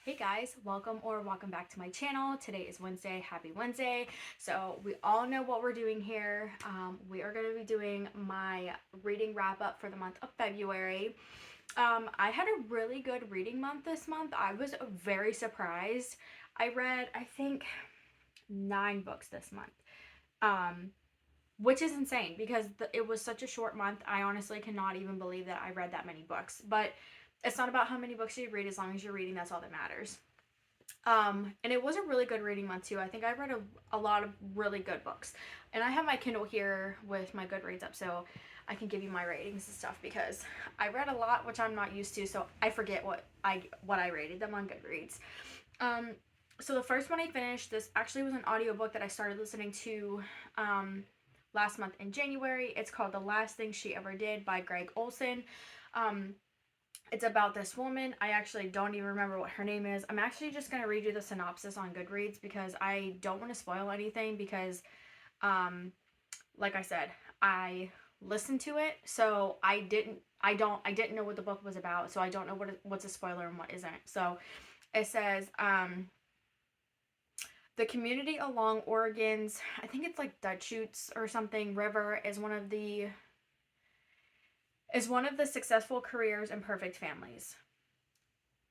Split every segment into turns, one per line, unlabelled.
Hey guys, welcome back to my channel. Today is Wednesday. Happy Wednesday. So we all know what we're doing here. We are going to be doing my reading wrap up for the month of February. I had a really good reading month this month. I was very surprised. I read, I think, 9 books this month. Um, which is insane because it was such a short month. I honestly cannot even believe that I read that many books. But it's not about how many books you read, as long as you're reading, that's all that matters. And it was a really good reading month too. I think I read a lot of really good books. And I have my Kindle here with my Goodreads up, so I can give you my ratings and stuff because I read a lot, which I'm not used to, so I forget what I rated them on Goodreads. Um, so the first one I finished, this actually was an audiobook that I started listening to last month in January. It's called The Last Thing She Ever Did by Gregg Olsen. Um, it's about this woman. I actually don't even remember what her name is. I'm actually just going to read you the synopsis on Goodreads because I don't want to spoil anything because, um, like I said, I listened to it, so I didn't know what the book was about, so I don't know what's a spoiler and what isn't. So it says, the community along Oregon's, I think it's like Deschutes or something, river is one of successful careers in perfect families.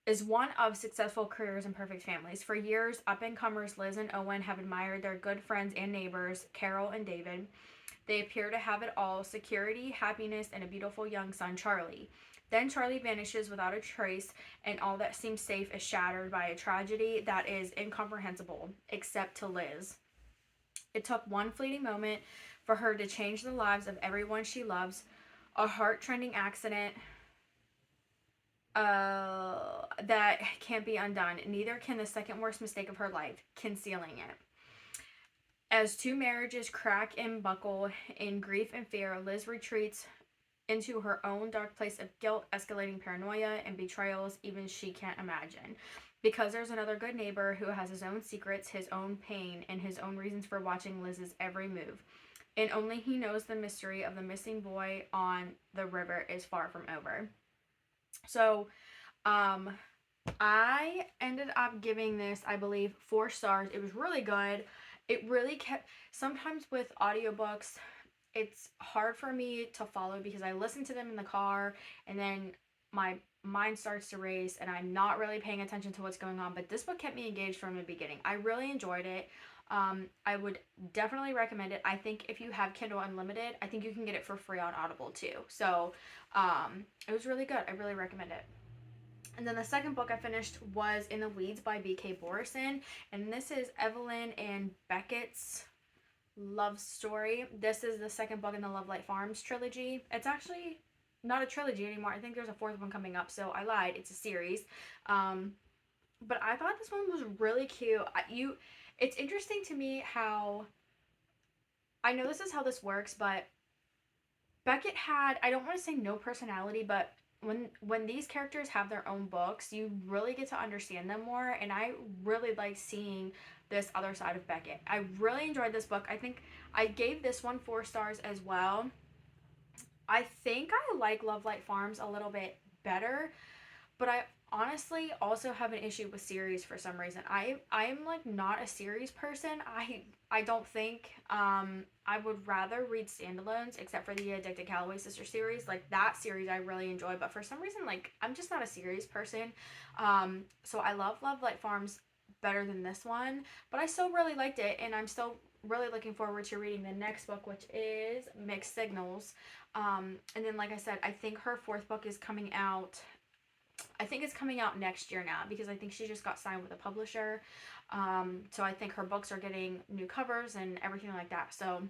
Is one of successful careers in perfect families. For years, up and comers Liz and Owen have admired their good friends and neighbors, Carol and David. They appear to have it all: security, happiness, and a beautiful young son, Charlie. Then Charlie vanishes without a trace, and all that seems safe is shattered by a tragedy that is incomprehensible, except to Liz. It took one fleeting moment for her to change the lives of everyone she loves. A heart-rending accident that can't be undone. Neither can the second worst mistake of her life, concealing it. As two marriages crack and buckle in grief and fear, Liz retreats into her own dark place of guilt, escalating paranoia and betrayals even she can't imagine. Because there's another good neighbor who has his own secrets, his own pain, and his own reasons for watching Liz's every move. And only he knows the mystery of the missing boy on the river is far from over. So, um, I ended up giving this, I believe, 4 stars. It was really good. It really kept, sometimes with audiobooks, it's hard for me to follow because I listen to them in the car and then my mind starts to race and I'm not really paying attention to what's going on. But this book kept me engaged from the beginning. I really enjoyed it. I would definitely recommend it. I think if you have Kindle Unlimited, I think you can get it for free on Audible too. So it was really good. I really recommend it. And then the second book I finished was In the Weeds by B.K. Borison. And this is Evelyn and Beckett's love story. This is the second book in the Lovelight Farms trilogy. It's actually not a trilogy anymore. I think there's a fourth one coming up, so I lied. It's a series. Um, but I thought this one was really cute. It's interesting to me how, I know this is how this works, but Beckett had, I don't want to say no personality, but when these characters have their own books, you really get to understand them more, and I really like seeing this other side of Beckett. I really enjoyed this book. I think I gave this one 4 stars as well. I think I like Love Light Farms a little bit better, but I honestly also have an issue with series for some reason. I'm like not a series person. I don't think I would rather read standalones except for the Addicted Calloway Sister series. Like that series I really enjoy, but for some reason like I'm just not a series person. So I love Light Farms better than this one, but I still really liked it and I'm still really looking forward to reading the next book, which is Mixed Signals. And then like I said, I think her fourth book is coming out, I think it's coming out next year now because I think she just got signed with a publisher. So I think her books are getting new covers and everything like that. So,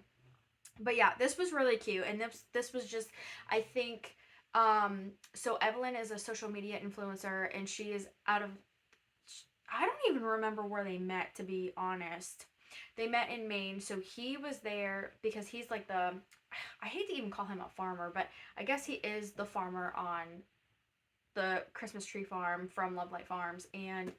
but yeah, this was really cute, and this was just, I think, so Evelyn is a social media influencer, and she is out of, I don't even remember where they met, to be honest. They met in Maine, so he was there because he's like the, I hate to even call him a farmer, but I guess he is the farmer on the Christmas tree farm from Love Light Farms. And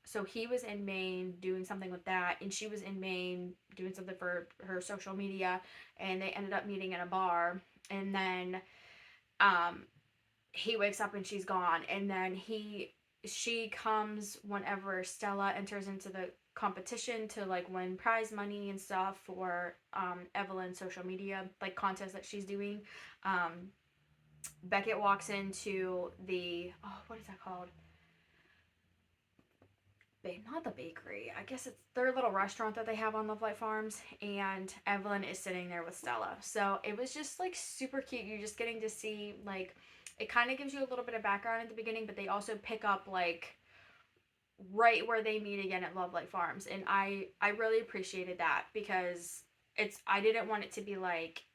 so he was in Maine doing something with that, and she was in Maine doing something for her social media, and they ended up meeting at a bar. And then um he wakes up and she's gone, and then she comes whenever Stella enters into the competition to like win prize money and stuff for Evelyn's social media like contest that she's doing. Um, Beckett walks into the what is that called? Not the bakery. I guess it's their little restaurant that they have on Love Light Farms, and Evelyn is sitting there with Stella. So it was just like super cute. You're just getting to see like it kind of gives you a little bit of background at the beginning, but they also pick up like right where they meet again at Love Light Farms, and I really appreciated that because I didn't want it to be like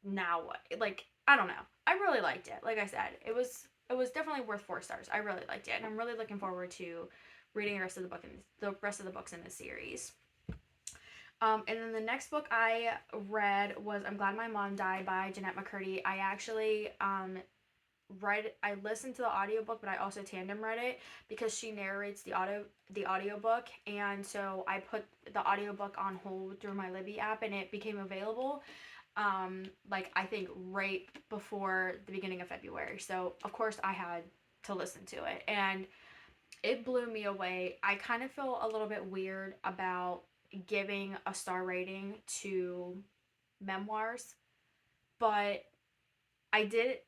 now what like I don't know. I really liked it. Like I said, it was definitely worth 4 stars. I really liked it, and I'm really looking forward to reading the rest of the books in the series. And then the next book I read was I'm Glad My Mom Died by Jennette McCurdy. I actually I listened to the audiobook, but I also tandem read it because she narrates the audiobook, and so I put the audiobook on hold through my Libby app, and it became available like I think right before the beginning of February. So of course I had to listen to it, and it blew me away. I kind of feel a little bit weird about giving a star rating to memoirs, but I did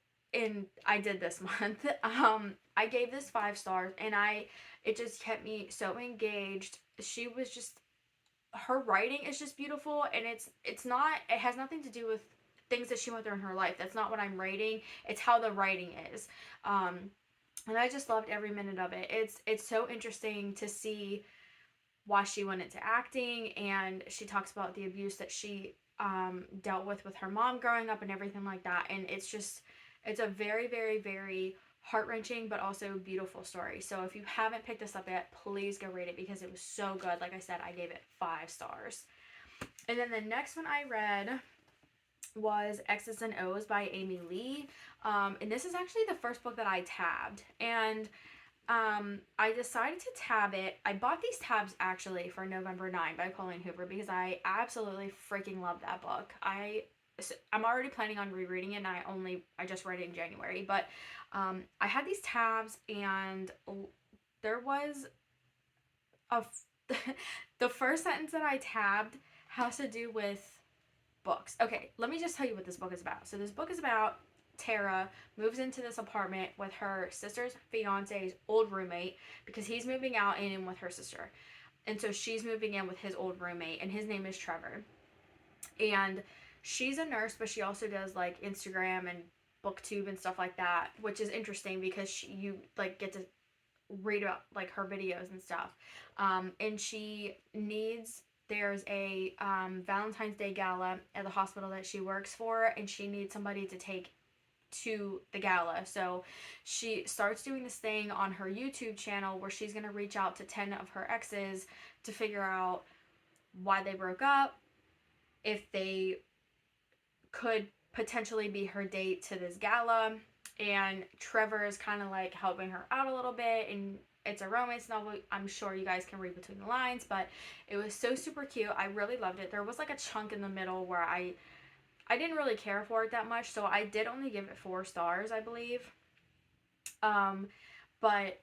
I did this month. I gave this 5 stars, and it just kept me so engaged. She was just her writing is just beautiful, and it has nothing to do with things that she went through in her life. That's not what I'm rating. It's how the writing is. And I just loved every minute of it. It's so interesting to see why she went into acting, and she talks about the abuse that she dealt with her mom growing up and everything like that. And it's a very, very, very heart-wrenching but also beautiful story. So if you haven't picked this up yet, please go read it because it was so good. Like I said, I gave it 5 stars. And then the next one I read was X's and O's by Amy Lee. And this is actually the first book that I tabbed. And I decided to tab it. I bought these tabs actually for November 9 by Colleen Hoover because I absolutely freaking love that book. I'm already planning on rereading it, and I just read it in January. But I had these tabs, and there was the first sentence that I tabbed has to do with books. Okay, let me just tell you what this book is about. So this book is about Tara moves into this apartment with her sister's fiance's old roommate because he's moving out in with her sister. And so she's moving in with his old roommate, and his name is Trevor. And she's a nurse, but she also does like Instagram and booktube and stuff like that, which is interesting because you like get to read about like her videos and stuff. And there's a Valentine's Day gala at the hospital that she works for, and she needs somebody to take to the gala. So she starts doing this thing on her YouTube channel where she's going to reach out to 10 of her exes to figure out why they broke up, if they could potentially be her date to this gala. And Trevor is kind of like helping her out a little bit, and it's a romance novel. I'm sure you guys can read between the lines, but it was so super cute. I really loved it. There was like a chunk in the middle where I didn't really care for it that much, so I did only give it 4 stars, I believe. But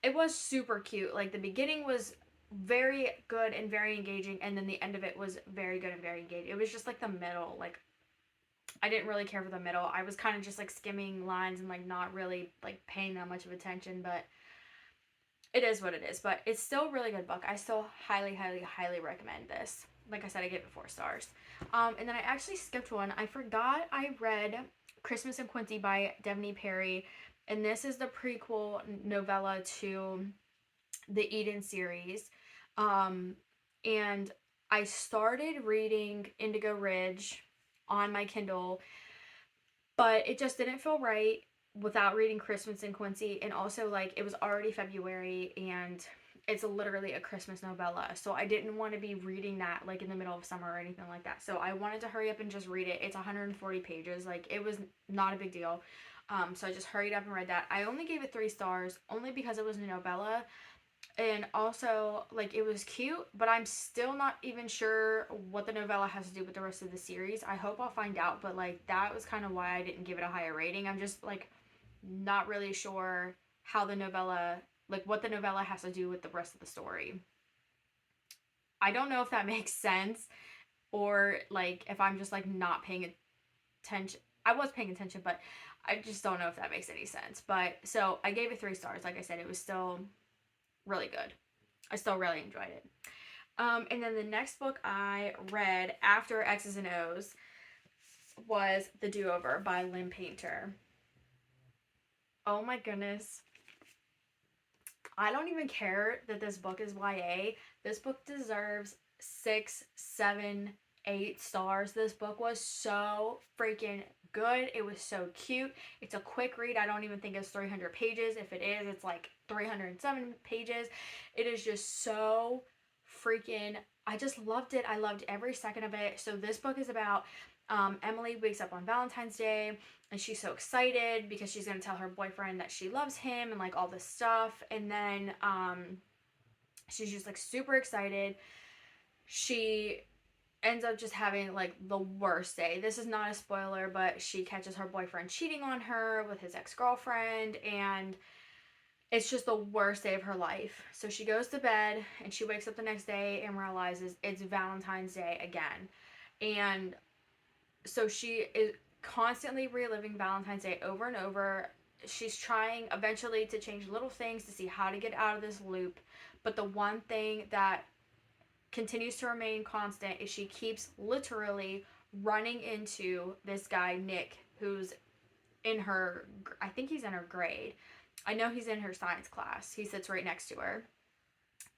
it was super cute. Like the beginning was very good and very engaging, and then the end of it was very good and very engaging. It was just like the middle, like I didn't really care for the middle. I was kind of just like skimming lines and like not really like paying that much of attention, but it is what it is. But it's still a really good book. I still highly, highly, highly recommend this. Like I said, I gave it 4 stars. And then I actually skipped one. I forgot I read Christmas in Quincy by Devney Perry, and this is the prequel novella to the Eden series. And I started reading Indigo Ridge on my Kindle, but it just didn't feel right without reading Christmas in Quincy. And also, like, it was already February, and it's literally a Christmas novella, so I didn't want to be reading that like in the middle of summer or anything like that. So I wanted to hurry up and just read it. It's 140 pages. Like, it was not a big deal. So I just hurried up and read that. I only gave it 3 stars only because it was a novella, and also like it was cute, but I'm still not even sure what the novella has to do with the rest of the series. I hope I'll find out, but like that was kind of why I didn't give it a higher rating. I'm just like not really sure how the novella, like what the novella has to do with the rest of the story. I don't know if that makes sense, or like if I'm just like not paying attention. I was paying attention, but I just don't know if that makes any sense. But so I gave it 3 stars. Like I said, it was still really good. I still really enjoyed it. And then the next book I read after X's and O's was The Do-Over by Lynn Painter. Oh my goodness. I don't even care that this book is YA. This book deserves 6, 7, 8 stars. This book was so freaking good. It was so cute. It's a quick read. I don't even think it's 300 pages. If it is, it's like 307 pages. It is just so freaking, I just loved it. I loved every second of it. So this book is about Emily wakes up on Valentine's Day and she's so excited because she's going to tell her boyfriend that she loves him and like all this stuff. And then she's just like super excited. She ends up just having like the worst day. This is not a spoiler, but she catches her boyfriend cheating on her with his ex-girlfriend, and it's just the worst day of her life. So she goes to bed and she wakes up the next day and realizes it's Valentine's Day again. And so she is constantly reliving Valentine's Day over and over. She's trying eventually to change little things to see how to get out of this loop. But the one thing that continues to remain constant is she keeps literally running into this guy, Nick, who's in her, I think he's in her grade. I know he's in her science class. He sits right next to her.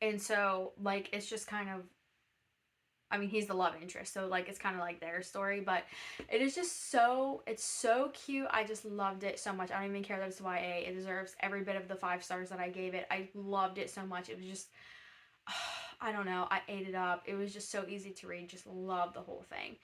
And so, like, it's just kind of, I mean, he's the love interest, so like it's kind of like their story, but it is just so, it's so cute. I just loved it so much. I don't even care that it's YA. It deserves every bit of the 5 stars that I gave it. I loved it so much. It was just, I don't know, I ate it up. It was just so easy to read. Just loved the whole thing.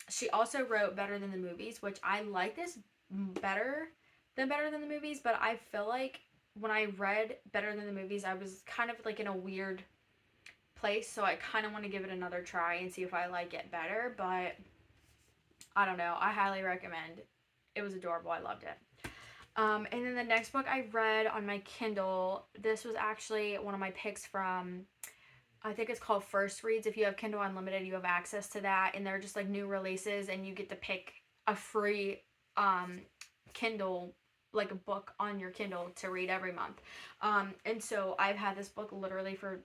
She also wrote Better Than the Movies, which I like this better than the movies, but I feel like when I read Better Than the Movies, I was kind of like in a weird place, so I kind of want to give it another try and see if I like it better, but I don't know. I highly recommend. It was adorable. I loved it. And then the next book I read on my Kindle, this was actually one of my picks from, I think it's called First Reads. If you have Kindle Unlimited, you have access to that, and they're just like new releases, and you get to pick a free Kindle, like a book on your Kindle to read every month. And so I've had this book literally for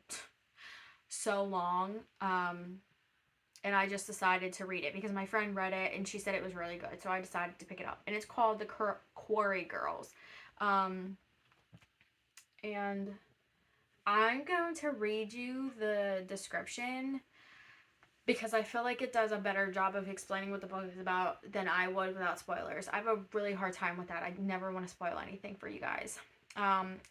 so long, and I just decided to read it because my friend read it and she said it was really good, so I decided to pick it up. And it's called The Quarry Girls, and I'm going to read you the description because I feel like it does a better job of explaining what the book is about than I would without spoilers. I have a really hard time with that. I never want to spoil anything for you guys.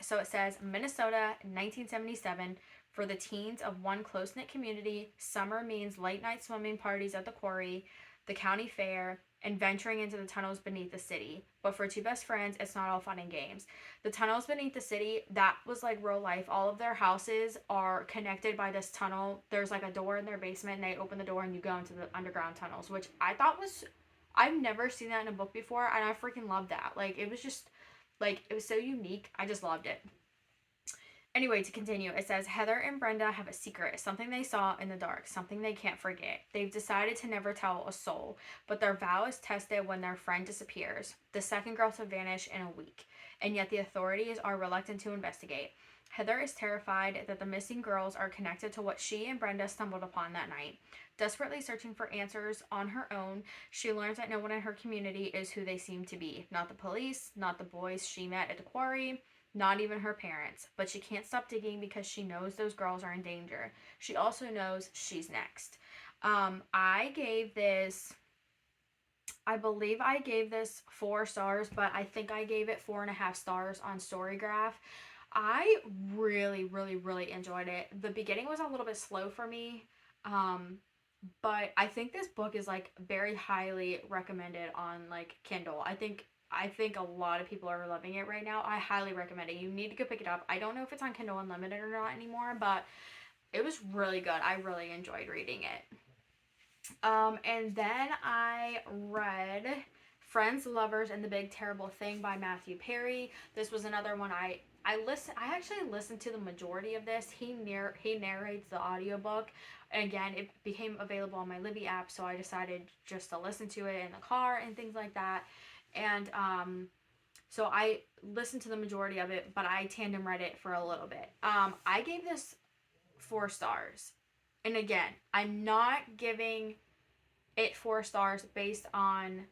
So it says, Minnesota, 1977. For the teens of one close-knit community, summer means late-night swimming parties at the quarry, the county fair, and venturing into the tunnels beneath the city. But for two best friends, it's not all fun and games. The tunnels beneath the city, that was like real life. All of their houses are connected by this tunnel. There's like a door in their basement, and they open the door and you go into the underground tunnels, which I thought was, I've never seen that in a book before, and I freaking loved that. Like, it was just, like, it was so unique. I just loved it. Anyway, to continue, it says Heather and Brenda have a secret, something they saw in the dark, something they can't forget. They've decided to never tell a soul, but their vow is tested when their friend disappears, the second girl to vanish in a week, and yet the authorities are reluctant to investigate. Heather is terrified that the missing girls are connected to what she and Brenda stumbled upon that night. Desperately searching for answers on her own, she learns that no one in her community is who they seem to be. Not the police, not the boys she met at the quarry, not even her parents, but she can't stop digging because she knows those girls are in danger. She also knows she's next. I believe I gave this 4 stars, but I think I gave it 4.5 stars on Storygraph. I really, really, really enjoyed it. The beginning was a little bit slow for me, but I think this book is like very highly recommended on like Kindle. I think a lot of people are loving it right now. I highly recommend it. You need to go pick it up. I don't know if it's on Kindle Unlimited or not anymore, but it was really good. I really enjoyed reading it. And then I read Friends, Lovers, and the Big Terrible Thing by Matthew Perry. This was another one I actually listened to the majority of this. He narrates the audiobook. And again, it became available on my Libby app, so I decided just to listen to it in the car and things like that. And so I listened to the majority of it, but I tandem read it for a little bit. I gave this 4 stars. And again, I'm not giving it 4 stars based on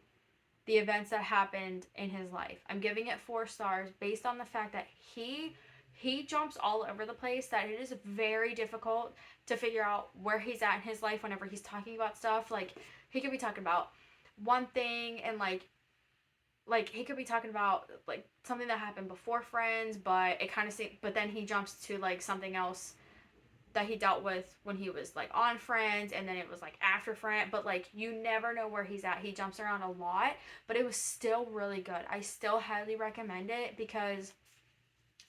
the events that happened in his life. I'm giving it 4 stars based on the fact that he jumps all over the place, that it is very difficult to figure out where he's at in his life whenever he's talking about stuff. Like, he could be talking about one thing and like he could be talking about like something that happened before Friends, but it kind of seems, but then he jumps to like something else that he dealt with when he was like on Friends, and then it was like after Friends, but like you never know where he's at. He jumps around a lot, but it was still really good. I still highly recommend it because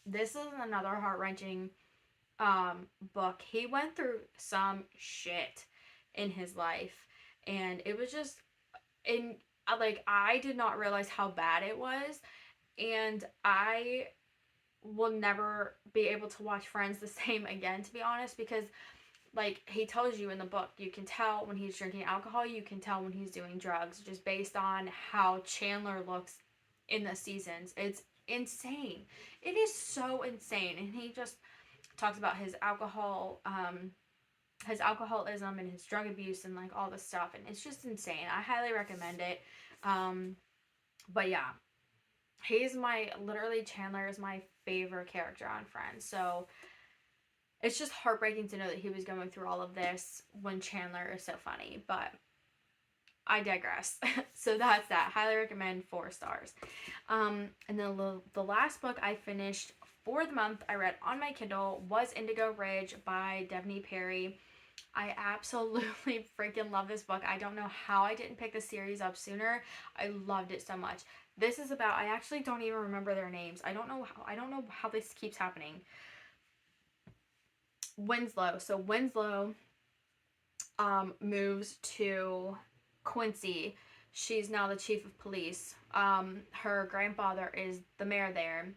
this is another heart-wrenching book. He went through some shit in his life, and it was just in like I did not realize how bad it was, and I will never be able to watch Friends the same again, to be honest, because like he tells you in the book, you can tell when he's drinking alcohol, you can tell when he's doing drugs just based on how Chandler looks in the seasons. It's insane. It is so insane. And he just talks about his alcoholism and his drug abuse and like all this stuff, and it's just insane. I highly recommend it. But yeah, Chandler is my favorite character on Friends. So it's just heartbreaking to know that he was going through all of this when Chandler is so funny, but I digress. So that's that. Highly recommend, 4 stars. And then the last book I finished for the month I read on my Kindle was Indigo Ridge by Devney Perry. I absolutely freaking love this book. I don't know how I didn't pick the series up sooner. I loved it so much. This is about, I actually don't even remember their names. I don't know how this keeps happening. Winslow. So Winslow moves to Quincy. She's now the chief of police. Her grandfather is the mayor there.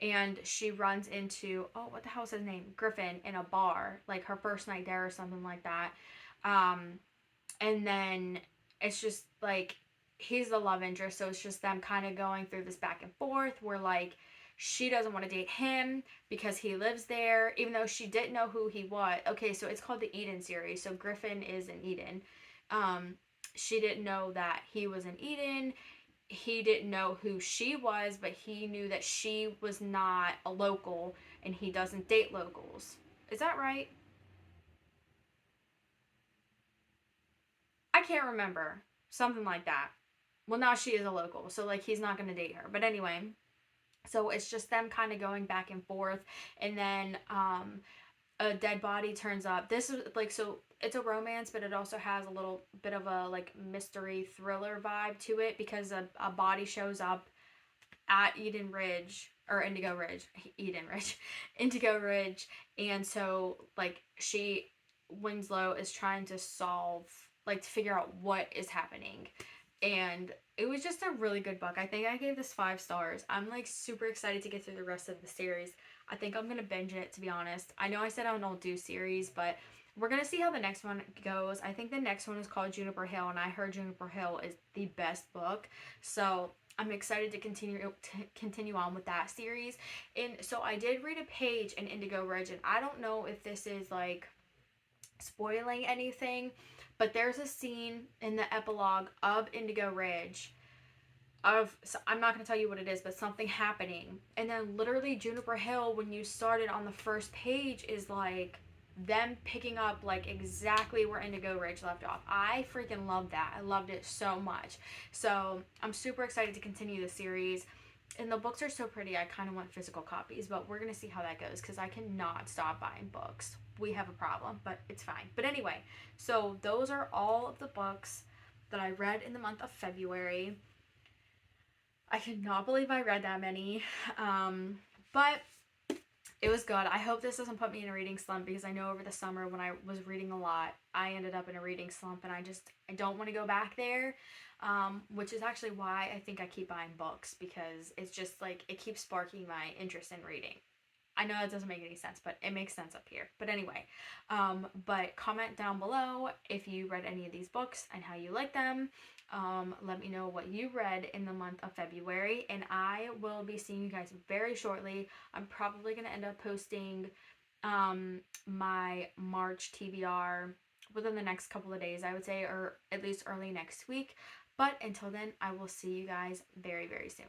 And she runs into, what the hell is his name? Griffin in a bar, like her first night there or something like that. And then it's just like, he's the love interest, so it's just them kind of going through this back and forth where like she doesn't want to date him because he lives there, even though she didn't know who he was. Okay, so it's called the Eden series, so Griffin is in Eden. She didn't know that he was in Eden. He didn't know who she was, but he knew that she was not a local, and he doesn't date locals. Is that right? I can't remember. Something like that. Well, now she is a local, so like he's not going to date her. But anyway, so it's just them kind of going back and forth, and then a dead body turns up. This is like, so it's a romance, but it also has a little bit of a like mystery thriller vibe to it, because a body shows up at Indigo Ridge, Indigo Ridge, and so like Winslow is trying to to figure out what is happening. And it was just a really good book. I think I gave this 5 stars. I'm like super excited to get through the rest of the series. I think I'm gonna binge it, to be honest. I know I said I don't do series, but we're gonna see how the next one goes. I think the next one is called Juniper Hill, and I heard Juniper Hill is the best book. So I'm excited to continue on with that series. And so I did read a page in Indigo Ridge, and I don't know if this is like spoiling anything, but there's a scene in the epilogue of Indigo Ridge so I'm not going to tell you what it is, but something happening. And then literally Juniper Hill, when you started on the first page, is like them picking up like exactly where Indigo Ridge left off. I freaking loved that. I loved it so much. So I'm super excited to continue the series. And the books are so pretty, I kind of want physical copies, but we're going to see how that goes, because I cannot stop buying books. We have a problem, but it's fine. But anyway, so those are all of the books that I read in the month of February. I cannot believe I read that many, but it was good. I hope this doesn't put me in a reading slump, because I know over the summer when I was reading a lot, I ended up in a reading slump, and I don't want to go back there. which is actually why I think I keep buying books, because it's just like it keeps sparking my interest in reading. I know that doesn't make any sense, but it makes sense up here. But anyway, but comment down below if you read any of these books and how you like them. Let me know what you read in the month of February, and I will be seeing you guys very shortly. I'm probably going to end up posting my March TBR within the next couple of days, I would say, or at least early next week. But until then, I will see you guys very, very soon.